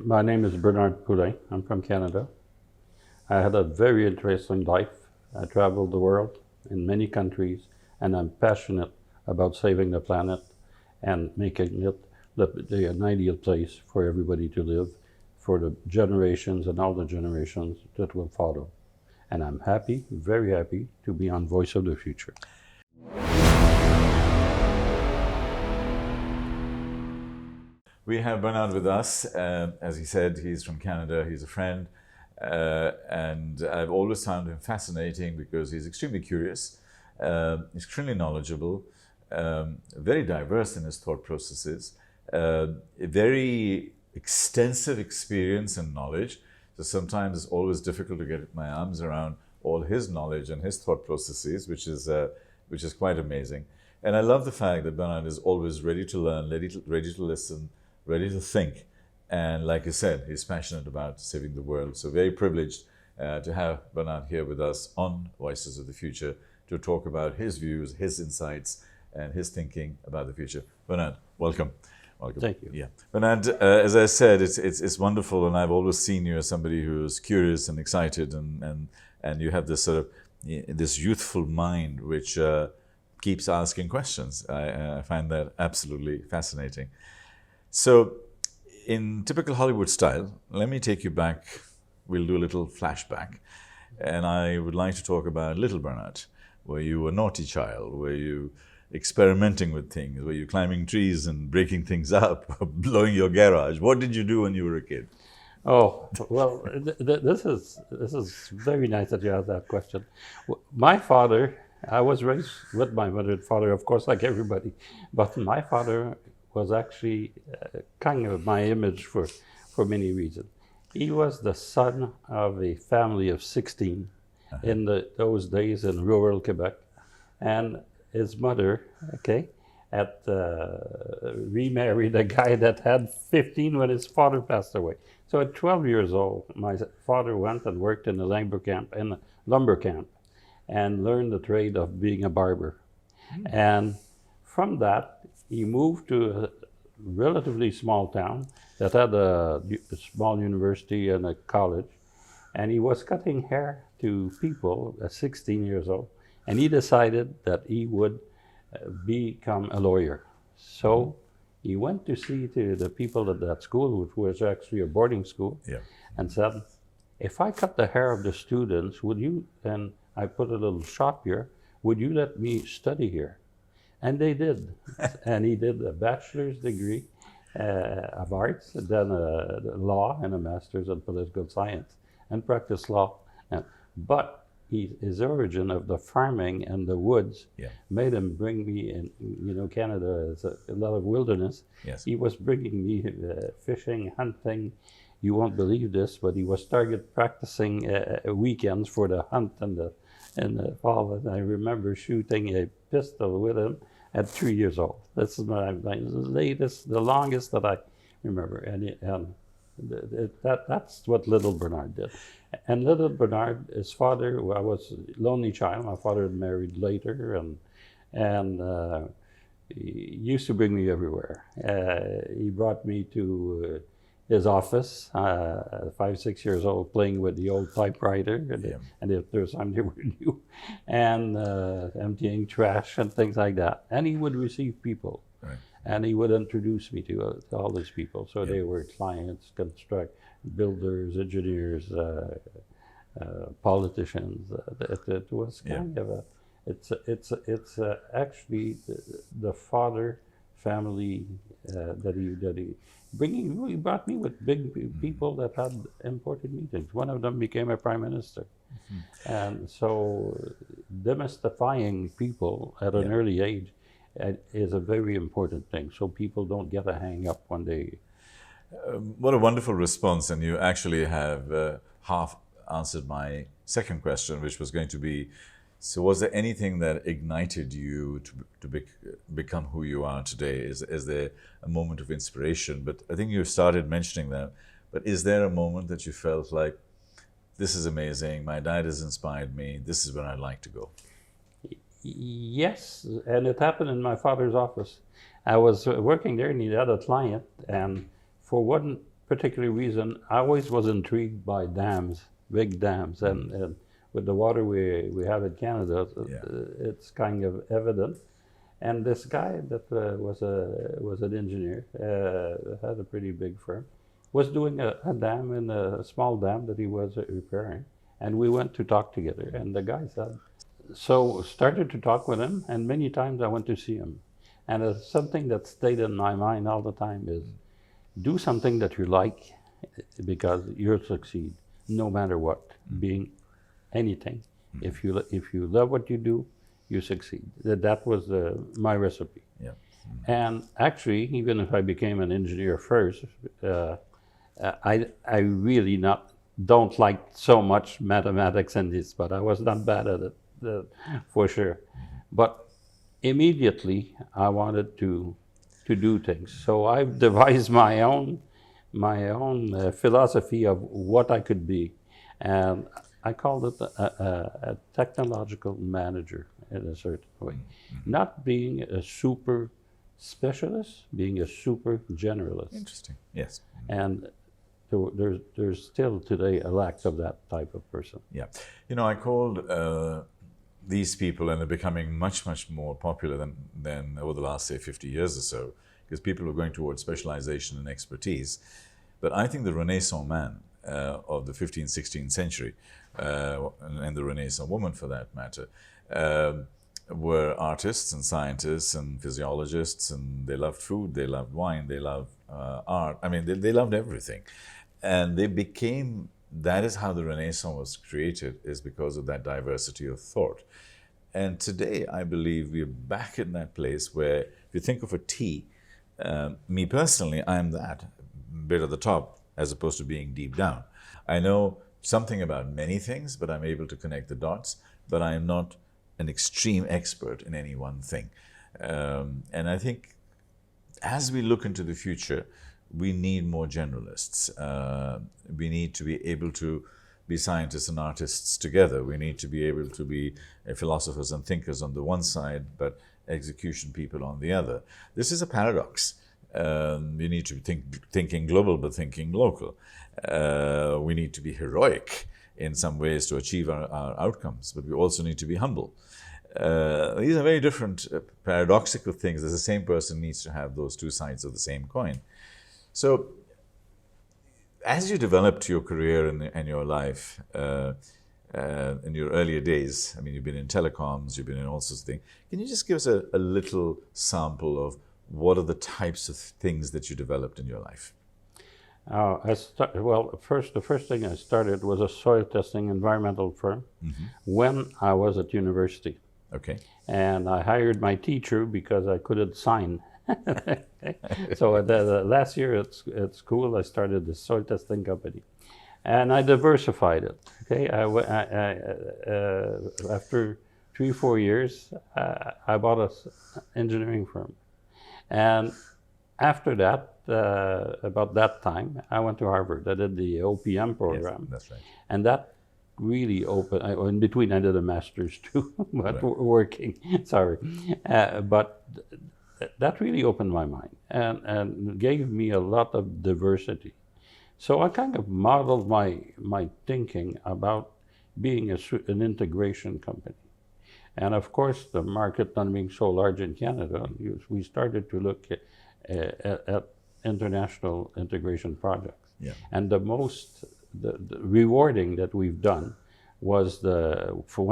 My name is Bernard Poulin. I'm from Canada. I had a very interesting life. I traveled the world in many countries, and I'm passionate about saving the planet and making it an ideal place for everybody to live, for the generations and all the generations that will follow. And I'm happy, very happy, to be on Voice of the Future. We have Bernard with us. As he said, he's from Canada. He's a friend. And I've always found him fascinating because he's extremely curious, extremely knowledgeable, very diverse in his thought processes, a very extensive experience and knowledge. So sometimes it's always difficult to get my arms around all his knowledge and his thought processes, which is quite amazing. And I love the fact that Bernard is always ready to learn, ready to listen, ready to think. And like you said, he's passionate about saving the world. So very privileged to have Bernard here with us on Voices of the Future to talk about his views, his insights, and his thinking about the future. Bernard, welcome. Welcome. Thank you. Yeah, Bernard, as I said, it's wonderful, and I've always seen you as somebody who's curious and excited, and you have this sort of this youthful mind which keeps asking questions. I find that absolutely fascinating. So, in typical Hollywood style, let me take you back. We'll do a little flashback, and I would like to talk about little Bernard, where you were a naughty child, where you experimenting with things, where you climbing trees and breaking things up, blowing your garage. What did you do when you were a kid? Oh, well, this is very nice that you asked that question. My father, I was raised with my mother and father, of course, like everybody, but my father was actually kind of my image for many reasons. He was the son of a family of 16 in those days in rural Quebec, and his mother, had remarried a guy that had 15 when his father passed away. So at 12 years old, my father went and worked in a lumber camp, and learned the trade of being a barber. And from that, he moved to a relatively small town that had a small university and a college, and he was cutting hair to people at 16 years old, and he decided that he would become a lawyer. So he went to see the people at that school, which was actually a boarding school, and said, if I cut the hair of the students, would you, and I put a little shop here, would you let me study here? And they did. And he did a bachelor's degree of arts, then a law and a master's in political science, and practiced law. But his origin of the farming and the woods made him bring me in. Canada is a lot of wilderness. Yes. He was bringing me fishing, hunting. You won't believe this, but he was practicing weekends for the hunt and the fall. And I remember shooting a pistol with him at 3 years old. This is my latest, the longest that I remember. And that's what little Bernard did. And little Bernard, his father, I was a lonely child. My father had married later, and he used to bring me everywhere. He brought me to his office, 5, 6 years old, playing with the old typewriter, and if there's time they were new, and emptying trash and things like that. And he would receive people, and he would introduce me to all these people. So they were clients, builders, engineers, politicians. It was kind of a, it's actually the father family that he he brought me with big people that had important meetings. One of them became a prime minister. And so demystifying people at an early age is a very important thing, so people don't get a hang up when they... What a wonderful response, and you actually have half answered my second question, which was going to be, so was there anything that ignited you to become who you are today? Is there a moment of inspiration? But I think you started mentioning that. But is there a moment that you felt like, this is amazing, my dad has inspired me, this is where I'd like to go? Yes, and it happened in my father's office. I was working there and he had a client, and for one particular reason, I always was intrigued by dams, big dams, and with the water we have in Canada, it's kind of evident. And this guy that was an engineer, had a pretty big firm, was doing a dam in a small dam that he was repairing, and we went to talk together. And the guy said, so started to talk with him, and many times I went to see him. And something that stayed in my mind all the time is, do something that you like, because you'll succeed, no matter what, being anything. If you love what you do, you succeed. That was my recipe. Yeah. And actually, even if I became an engineer first, I really don't like so much mathematics and this, but I was not bad at it, for sure. But immediately I wanted to do things. So I've devised my own philosophy of what I could be, and I called it a technological manager in a certain way. Not being a super specialist, being a super generalist. Interesting. Yes. And there's still today a lack of that type of person. Yeah. You know, I called these people, and they're becoming much, much more popular than over the last, say, 50 years or so, because people are going towards specialization and expertise. But I think the Renaissance man of the 15th, 16th century, and the Renaissance woman for that matter, were artists and scientists and physiologists, and they loved food, they loved wine, they loved art. I mean, they loved everything. And they became, that is how the Renaissance was created, is because of that diversity of thought. And today, I believe we're back in that place where, if you think of a T, me personally, I'm that bit at the top as opposed to being deep down. I know something about many things, but I'm able to connect the dots, but I am not an extreme expert in any one thing. And I think as we look into the future, we need more generalists. We need to be able to be scientists and artists together. We need to be able to be philosophers and thinkers on the one side, but execution people on the other. This is a paradox. We need to be thinking global, but thinking local. We need to be heroic in some ways to achieve our outcomes, but we also need to be humble. These are very different paradoxical things. The same person needs to have those two sides of the same coin. So, as you developed your career and your life in your earlier days, I mean, you've been in telecoms, you've been in all sorts of things. Can you just give us a little sample of what are the types of things that you developed in your life? Well, the first thing I started was a soil testing environmental firm when I was at university. Okay. And I hired my teacher because I couldn't sign. So the last year at school, I started the soil testing company, and I diversified it. Okay, after 3-4 years, I bought an engineering firm, and after that, about that time, I went to Harvard. I did the OPM program. Yes, that's right. And that really opened. In between, I did a master's too, but right. Working. Sorry, but that really opened my mind and gave me a lot of diversity. So I kind of modeled my thinking about being an integration company. And of course, the market not being so large in Canada, we started to look at international integration projects. Yeah. And the most rewarding that we've done was for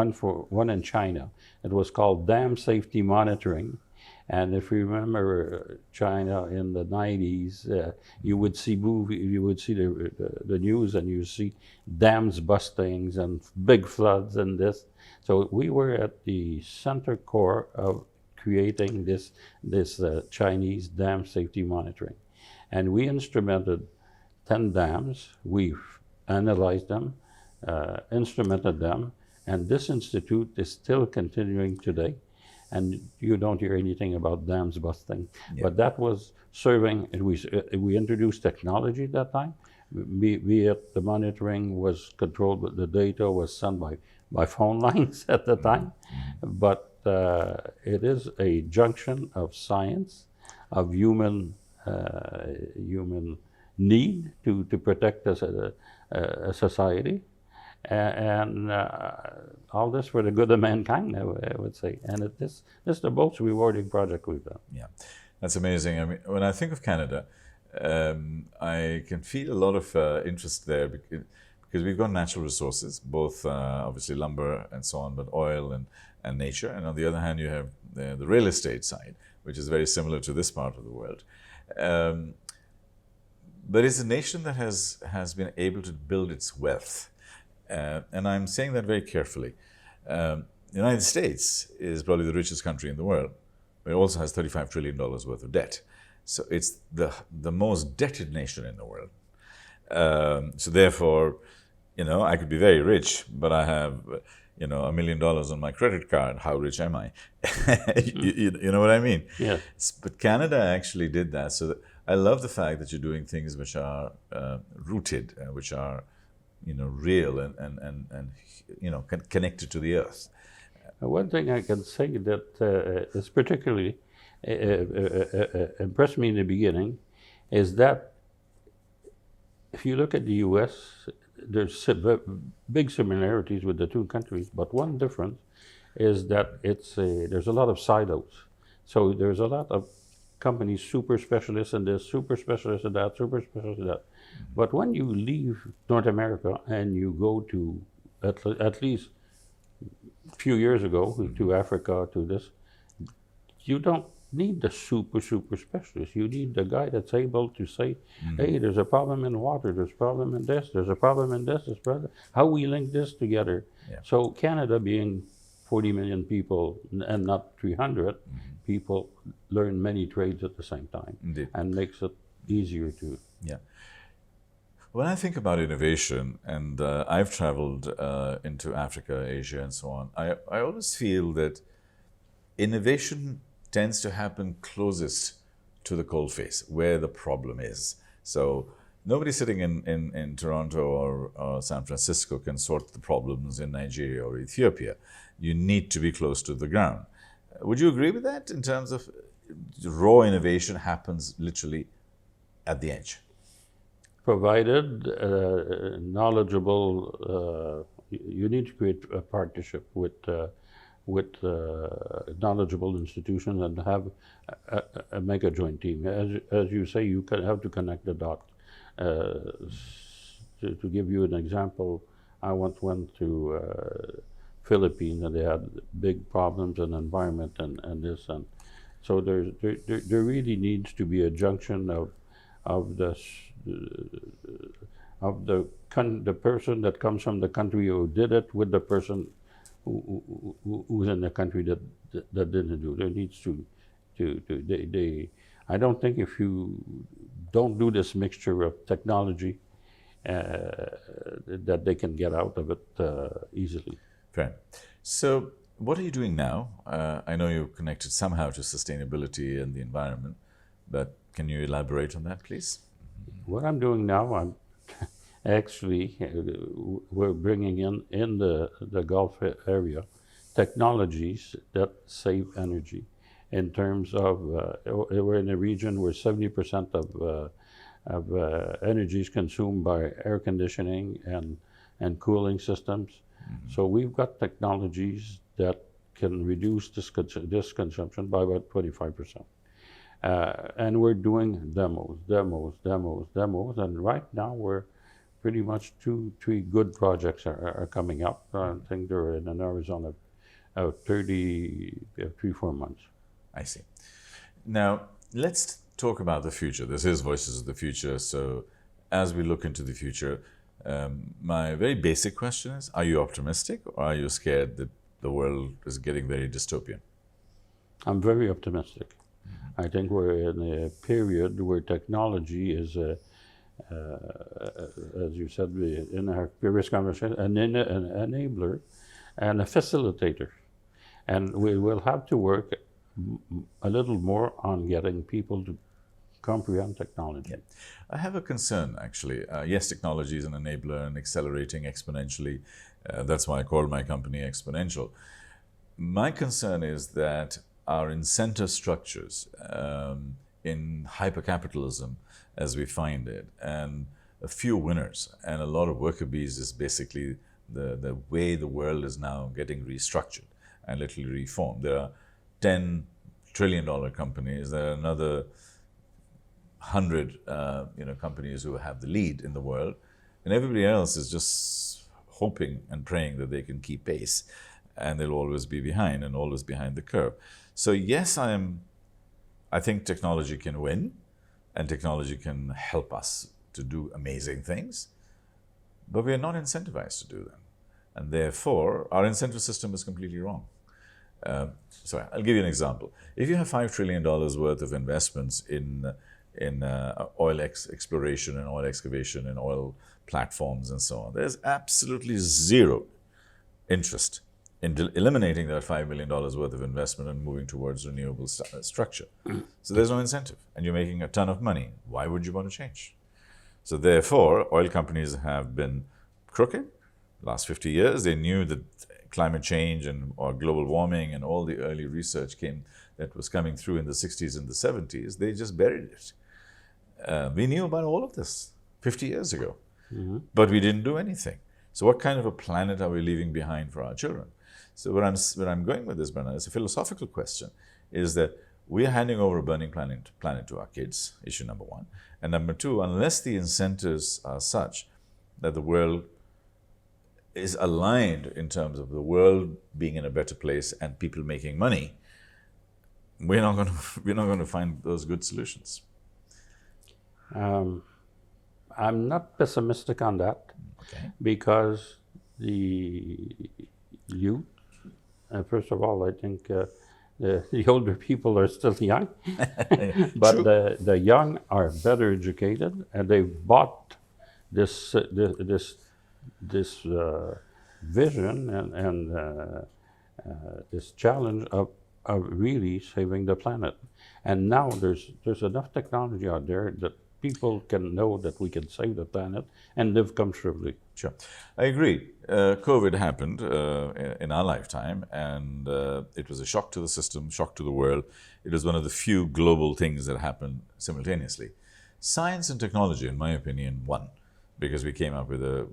one in China. It was called Dam Safety Monitoring. And if you remember China in the 90s, you would see the news, and you see dams busting and big floods and this. So we were at the center core of creating this Chinese dam safety monitoring. And we instrumented 10 dams. We analyzed them, instrumented them, and this institute is still continuing today. And you don't hear anything about dams busting. Yeah. But that was serving, and we introduced technology at that time, be it the monitoring was controlled, but the data was sent by phone lines at the time. But it is a junction of science, of human need to protect us as a society, and all this for the good of mankind, I would say. And this is the most rewarding project we've done. Yeah, that's amazing. I mean, when I think of Canada, I can feel a lot of interest there because we've got natural resources, both obviously lumber and so on, but oil and nature. And on the other hand, you have the real estate side, which is very similar to this part of the world. But it's a nation that has been able to build its wealth. And I'm saying that very carefully. The United States is probably the richest country in the world, but it also has $35 trillion worth of debt. So it's the most debted nation in the world. So therefore, I could be very rich, but I have, $1 million on my credit card. How rich am I? You know what I mean? Yeah. But Canada actually did that. So I love the fact that you're doing things which are rooted, which are, real and connected to the earth. One thing I can say that is particularly impressed me in the beginning is that if you look at the U.S., there's big similarities with the two countries, but one difference is that there's a lot of silos. So there's a lot of companies, super specialists in this, super specialists in that, super specialists in that. But when you leave North America and you go to, at least a few years ago, to Africa, to this, you don't need the super specialist. You need the guy that's able to say, hey, there's a problem in water, there's a problem in this, there's a problem in this, how we link this together. Yeah. So Canada being 40 million people and not 300 people learn many trades at the same time. Indeed. And makes it easier to. Yeah. When I think about innovation, and I've traveled into Africa, Asia, and so on, I always feel that innovation tends to happen closest to the coalface, where the problem is. So nobody sitting in Toronto or San Francisco can sort the problems in Nigeria or Ethiopia. You need to be close to the ground. Would you agree with that in terms of raw innovation happens literally at the edge? Provided knowledgeable, you need to create a partnership with knowledgeable institutions and have make a joint team. As you say, you have to connect the dots. To give you an example, I once went to Philippines and they had big problems in environment and this, and so there really needs to be a junction of the person that comes from the country who did it with the person who's in the country that didn't do. There needs to I don't think if you don't do this mixture of technology that they can get out of it easily. Fair. So what are you doing now? I know you're connected somehow to sustainability and the environment, but can you elaborate on that, please? What I'm doing now, I'm actually, we're bringing in the Gulf area technologies that save energy in terms of, we're in a region where 70% of energy is consumed by air conditioning and cooling systems. So we've got technologies that can reduce this consumption by about 25%. And we're doing demos, and right now we're pretty much 2-3 good projects are coming up. I think they're in an horizon of 3-4 months. I see. Now, let's talk about the future. This is Voices of the Future, so as we look into the future, my very basic question is, are you optimistic or are you scared that the world is getting very dystopian? I'm very optimistic. I think we're in a period where technology is, as you said in our previous conversation, an enabler and a facilitator. And we will have to work a little more on getting people to comprehend technology. Yeah. I have a concern, actually. Yes, technology is an enabler and accelerating exponentially. That's why I call my company Exponential. My concern is that our incentive structures in hypercapitalism as we find it, and a few winners and a lot of worker bees is basically the way the world is now getting restructured and literally reformed. There are $10 trillion companies. There are another 100 companies who have the lead in the world, and everybody else is just hoping and praying that they can keep pace, and they'll always be behind and always behind the curve. So yes, I think technology can win, and technology can help us to do amazing things, but we are not incentivized to do them. And therefore, our incentive system is completely wrong. So I'll give you an example. If you have $5 trillion worth of investments in oil exploration and oil excavation and oil platforms and so on, there's absolutely zero interest in eliminating that $5 million worth of investment and moving towards renewable structure. So there's no incentive, and you're making a ton of money. Why would you want to change? So therefore, oil companies have been crooked. Last 50 years, they knew that climate change or global warming and all the early research that was coming through in the 60s and the 70s, they just buried it. We knew about all of this 50 years ago, but we didn't do anything. So what kind of a planet are we leaving behind for our children? So where I'm going with this, Bernard, it's a philosophical question, is that we are handing over a burning planet to our kids, issue number one. And number two, unless the incentives are such that the world is aligned in terms of the world being in a better place and people making money, we're not going to find those good solutions. I'm not pessimistic on that, because the youth, first of all, I think the older people are still young, but the young are better educated, and they've bought this vision and this challenge of really saving the planet. And now there's enough technology out there that people can know that we can save the planet and live comfortably. Sure. I agree. COVID happened in our lifetime, and it was a shock to the system, shock to the world. It was one of the few global things that happened simultaneously. Science and technology, in my opinion, won, because we came up with a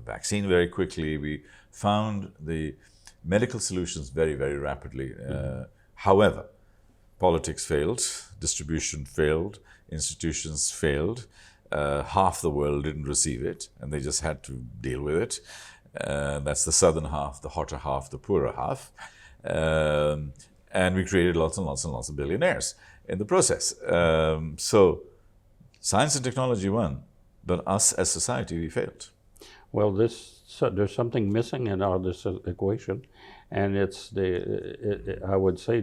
vaccine very quickly. We found the medical solutions very, very rapidly. However, politics failed, distribution failed, institutions failed. Half the world didn't receive it, and they just had to deal with it. That's the southern half, the hotter half, the poorer half. And we created lots and lots and lots of billionaires in the process. So science and technology won, but us as society, we failed. Well, there's something missing in all this equation, and I would say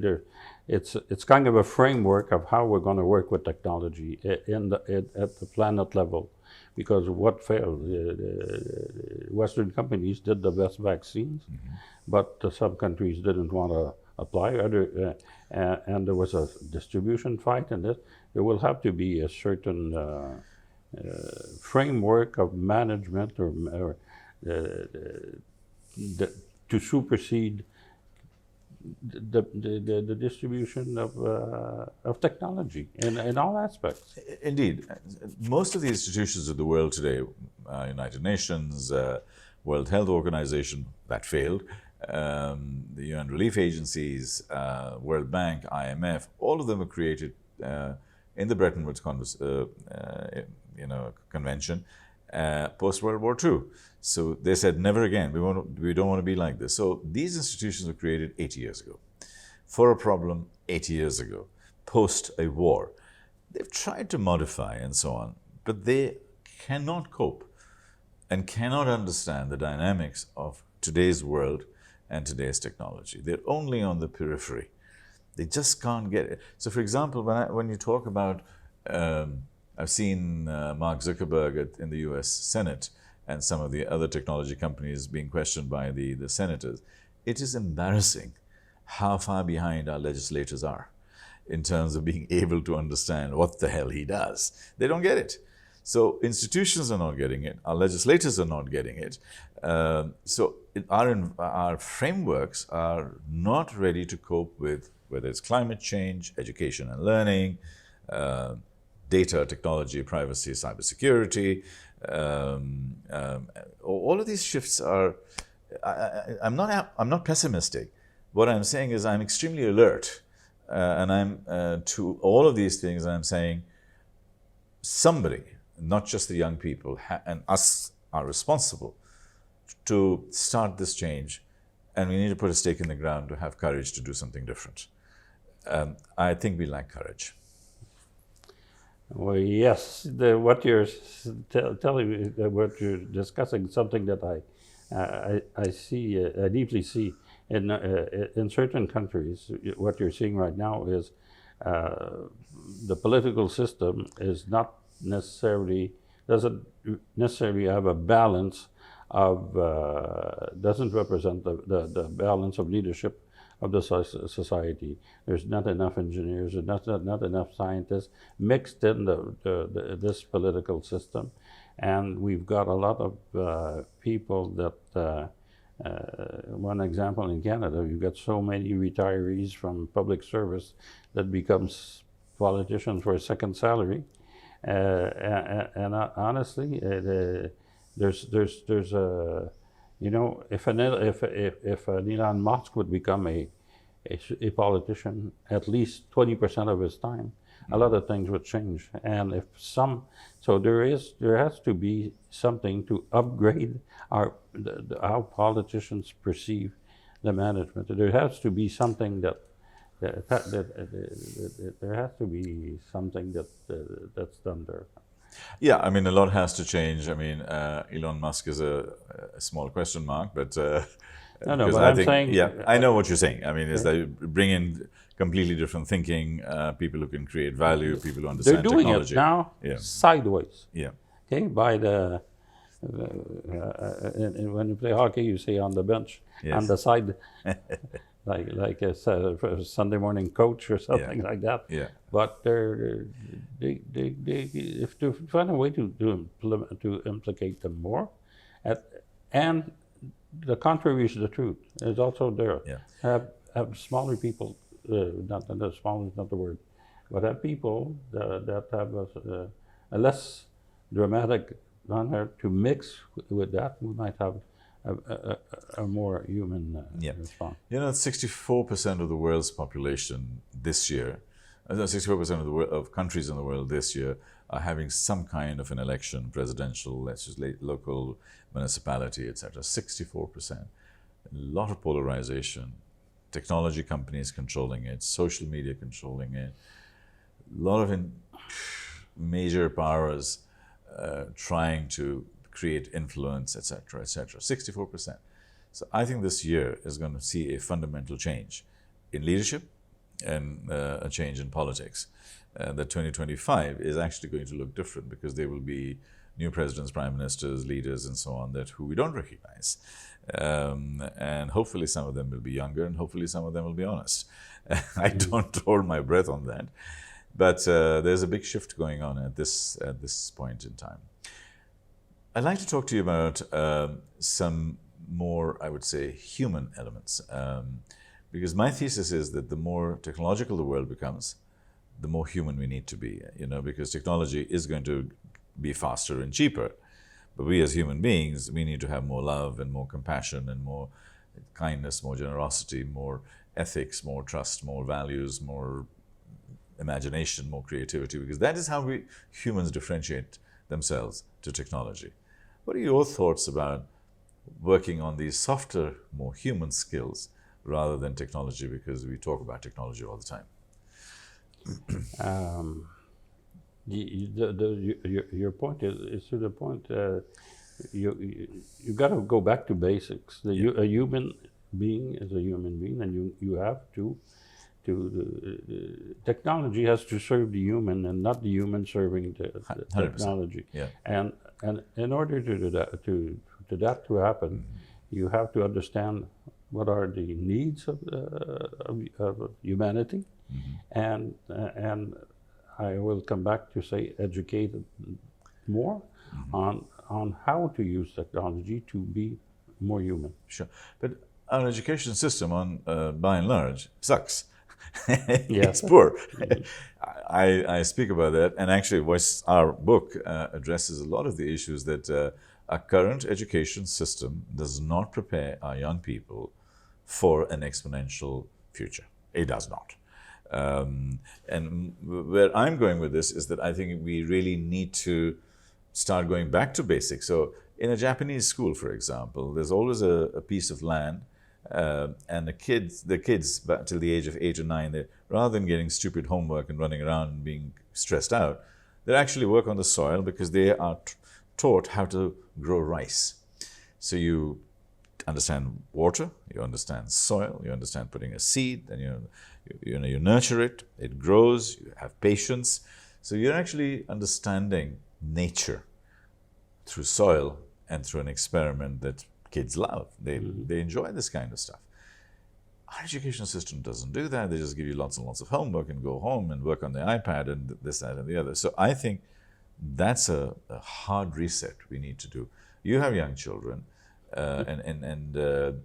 it's kind of a framework of how we're going to work with technology at the planet level, because what failed, Western companies did the best vaccines, but some countries didn't want to apply. And there was a distribution fight, and there will have to be a certain framework of management or to supersede the distribution of technology in all aspects. Indeed. Most of the institutions of the world today, United Nations, World Health Organization, that failed, the UN relief agencies, World Bank, IMF, all of them were created in the Bretton Woods Convention post-World War II. So they said, never again, we don't want to be like this. So these institutions were created 80 years ago for a problem 80 years ago, post a war. They've tried to modify and so on, but they cannot cope and cannot understand the dynamics of today's world and today's technology. They're only on the periphery. They just can't get it. So for example, when you talk about, I've seen Mark Zuckerberg in the US Senate and some of the other technology companies being questioned by the senators. It is embarrassing how far behind our legislators are in terms of being able to understand what the hell he does. They don't get it. So institutions are not getting it. Our legislators are not getting it. So our frameworks are not ready to cope with whether it's climate change, education and learning, data, technology, privacy, cybersecurity. All of these shifts are. I'm not pessimistic. What I'm saying is I'm extremely alert, and I'm to all of these things. I'm saying somebody, not just the young people, and us are responsible to start this change, and we need to put a stake in the ground to have courage to do something different. I think we lack courage. Well, yes, what you're telling me, what you're discussing, something that I see, I deeply see in certain countries. What you're seeing right now is the political system is not necessarily doesn't necessarily have a balance of doesn't represent the balance of leadership of the society. There's not enough engineers, there's not enough scientists mixed in this political system, and we've got a lot of people that. One example in Canada, you've got so many retirees from public service that becomes politicians for a second salary, and honestly, there's a, you know, if an Elon Musk would become a politician at least 20% of his time, a lot of things would change. And if so there has to be something to upgrade how politicians perceive the management. There has to be something there has to be something that's done there. Yeah, I mean, a lot has to change. I mean, Elon Musk is a small question mark, but No, but because I'm saying, yeah, I know what you're saying. I mean, is that you bring in completely different thinking, people who can create value, people who understand they're doing technology. it now sideways. Yeah. Okay, by and when you play hockey, you say on the bench, on the side, like a Sunday morning coach or something like that. Yeah. But if to find a way to implicate them more, and the contrary is the truth. It's also there. Yeah. Have smaller people, not the small is not the word, but have people that have a less dramatic manner to mix with that. We might have a more human response. You know, 64% of the world's population this year, 64% of countries in the world this year are having some kind of an election, presidential, local, municipality, etc. 64%. A lot of polarization. Technology companies controlling it, social media controlling it. A lot of major powers trying to create influence, etc., etc. 64%. So I think this year is going to see a fundamental change in leadership and a change in politics. That 2025 is actually going to look different because there will be new presidents, prime ministers, leaders, and so on who we don't recognize. And hopefully some of them will be younger, and hopefully some of them will be honest. I don't hold my breath on that. But there's a big shift going on at this point in time. I'd like to talk to you about some more, I would say, human elements. Because my thesis is that the more technological the world becomes, the more human we need to be. You know, because technology is going to be faster and cheaper. But we as human beings, we need to have more love and more compassion and more kindness, more generosity, more ethics, more trust, more values, more imagination, more creativity, because that is how humans differentiate themselves to technology. What are your thoughts about working on these softer, more human skills rather than technology, because we talk about technology all the time? Your point is to the point. You got to go back to basics. A human being is a human being, and you have to technology has to serve the human and not the human serving the technology. Yeah. And in order to do that to happen, you have to understand what are the needs of humanity, and I will come back to say educate more on how to use technology to be more human. Sure, but our education system, by and large, sucks. It's poor. I speak about that, and actually, our book addresses a lot of the issues that our current education system does not prepare our young people for an exponential future. It does not. And where I'm going with this is that I think we really need to start going back to basics. So in a Japanese school, for example, there's always a piece of land, and the kids till the age of 8 or 9, they, rather than getting stupid homework and running around and being stressed out, they actually work on the soil because they are taught how to grow rice. So you understand water, you understand soil, you understand putting a seed, and you nurture it, it grows, you have patience. So you're actually understanding nature through soil and through an experiment that kids love. They enjoy this kind of stuff. Our education system doesn't do that. They just give you lots and lots of homework and go home and work on the iPad and this, that, and the other. So I think that's a hard reset we need to do. You have young children, and the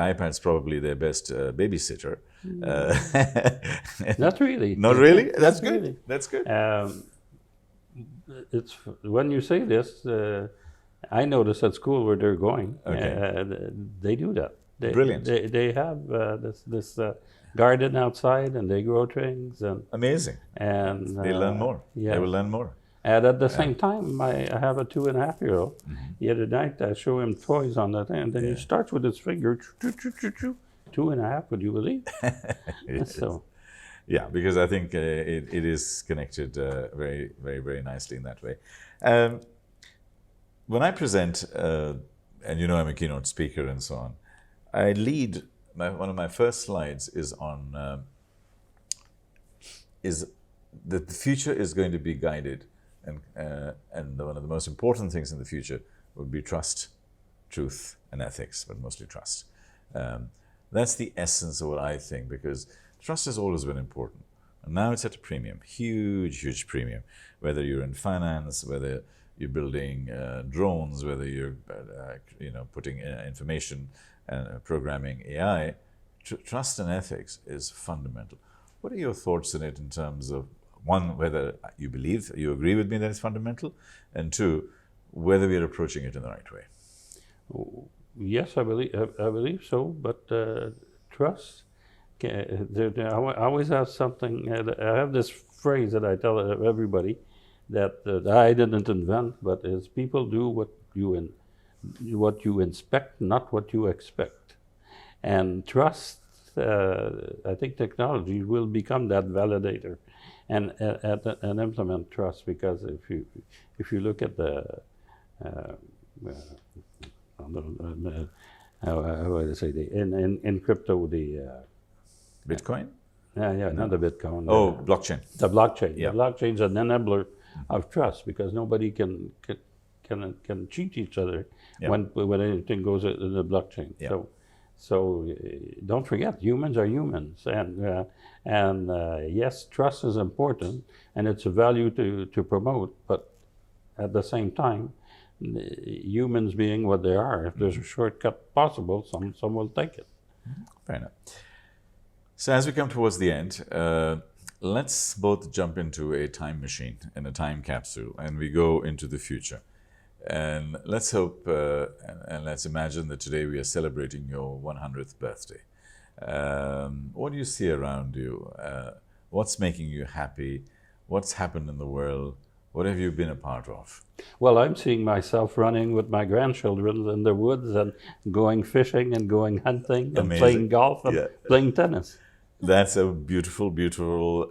iPad's probably their best babysitter. Not really. Not really? That's Not good. really. That's good. It's when you say this, I notice at school where they're going, they do that. Brilliant. They have this garden outside, and they grow things, and amazing. And they learn more. Yeah. They will learn more. And at the same time, I have a 2.5-year-old. The other night, I show him toys on that, and then he starts with his finger, 2.5. Would you believe? So. Yeah, because I think it is connected very, very, very nicely in that way. When I present, and I'm a keynote speaker and so on, I lead, one of my first slides is on, is that the future is going to be guided, and one of the most important things in the future would be trust, truth, and ethics, but mostly trust. That's the essence of what I think, because trust has always been important. And now it's at a premium, huge, huge premium. Whether you're in finance, whether you're building drones, whether you're putting information and programming AI, trust and ethics is fundamental. What are your thoughts on it in terms of, one, whether you agree with me that it's fundamental, and two, whether we are approaching it in the right way? Yes, I believe so, but trust, I always have something. I have this phrase that I tell everybody that I didn't invent, but is people do what you inspect, not what you expect. And trust, I think technology will become that validator and implement trust, because if you look at the how would I say, in crypto, Bitcoin? Not the Bitcoin. Blockchain. The blockchain. Yeah. The blockchain's an enabler of trust, because nobody can cheat each other when anything goes in the blockchain. Yeah. So don't forget, humans are humans, and yes, trust is important, and it's a value to promote. But at the same time, humans being what they are, if there's a shortcut possible, some will take it. Fair enough. So as we come towards the end, let's both jump into a time machine and a time capsule, and we go into the future. And let's hope and let's imagine that today we are celebrating your 100th birthday. What do you see around you? What's making you happy? What's happened in the world? What have you been a part of? Well, I'm seeing myself running with my grandchildren in the woods and going fishing and going hunting and Amazing. Playing golf and playing tennis. That's a beautiful, beautiful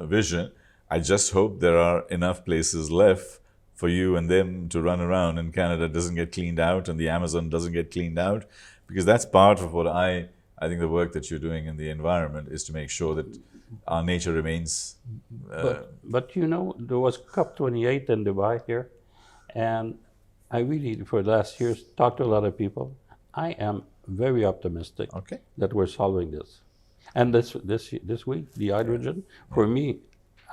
vision. I just hope there are enough places left for you and them to run around, and Canada doesn't get cleaned out and the Amazon doesn't get cleaned out, because that's part of what I think the work that you're doing in the environment is to make sure that our nature remains. But there was COP28 in Dubai here, and I really, for the last years, talked to a lot of people. I am very optimistic that we're solving this. And this week, the hydrogen, for me,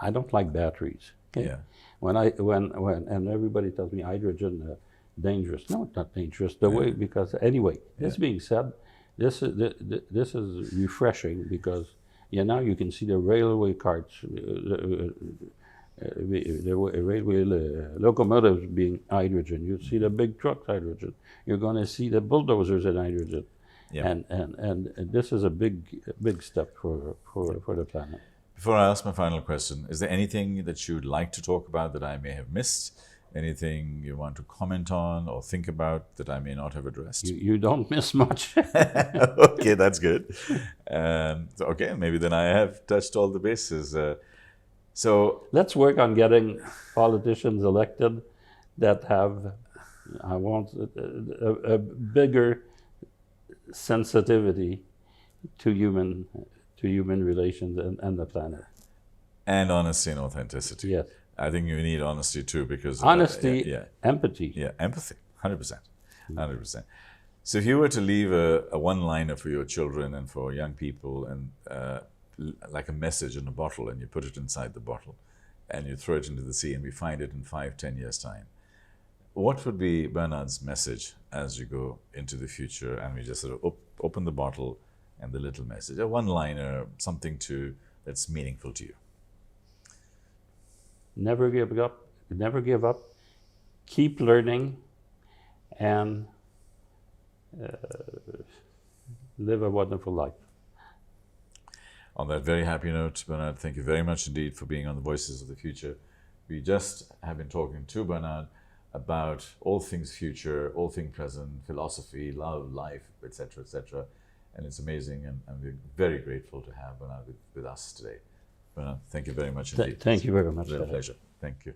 I don't like batteries. Okay? Yeah. When and everybody tells me hydrogen dangerous. No, it's not dangerous. Way, because anyway, this being said, this is refreshing because now you can see the railway carts, the railway locomotives being hydrogen. You see the big trucks hydrogen. You're going to see the bulldozers in hydrogen. Yeah. And this is a big step for the planet. Before I ask my final question, is there anything that you'd like to talk about that I may have missed? Anything you want to comment on or think about that I may not have addressed? You don't miss much. Okay, that's good. Okay, maybe then I have touched all the bases. So let's work on getting politicians elected that have, I want a bigger sensitivity to human relations and the planet. And honesty and authenticity. Yes. I think you need honesty too, because honesty, empathy. Yeah, empathy, 100%, 100%. So if you were to leave a one-liner for your children and for young people, and like a message in a bottle, and you put it inside the bottle, and you throw it into the sea, and we find it in 5-10 years' time, what would be Bernard's message as you go into the future, and we just sort of open the bottle and the little message, a one-liner, something that's meaningful to you? Never give up. Never give up. Keep learning, and live a wonderful life. On that very happy note, Bernard, thank you very much indeed for being on the Voices of the Future. We just have been talking to Bernard about all things future, all things present, philosophy, love, life, etc., etc. And it's amazing, and we're very grateful to have Bernard with us today. Bernard, thank you very much indeed. Thank you very much. It's been a pleasure. Thank you.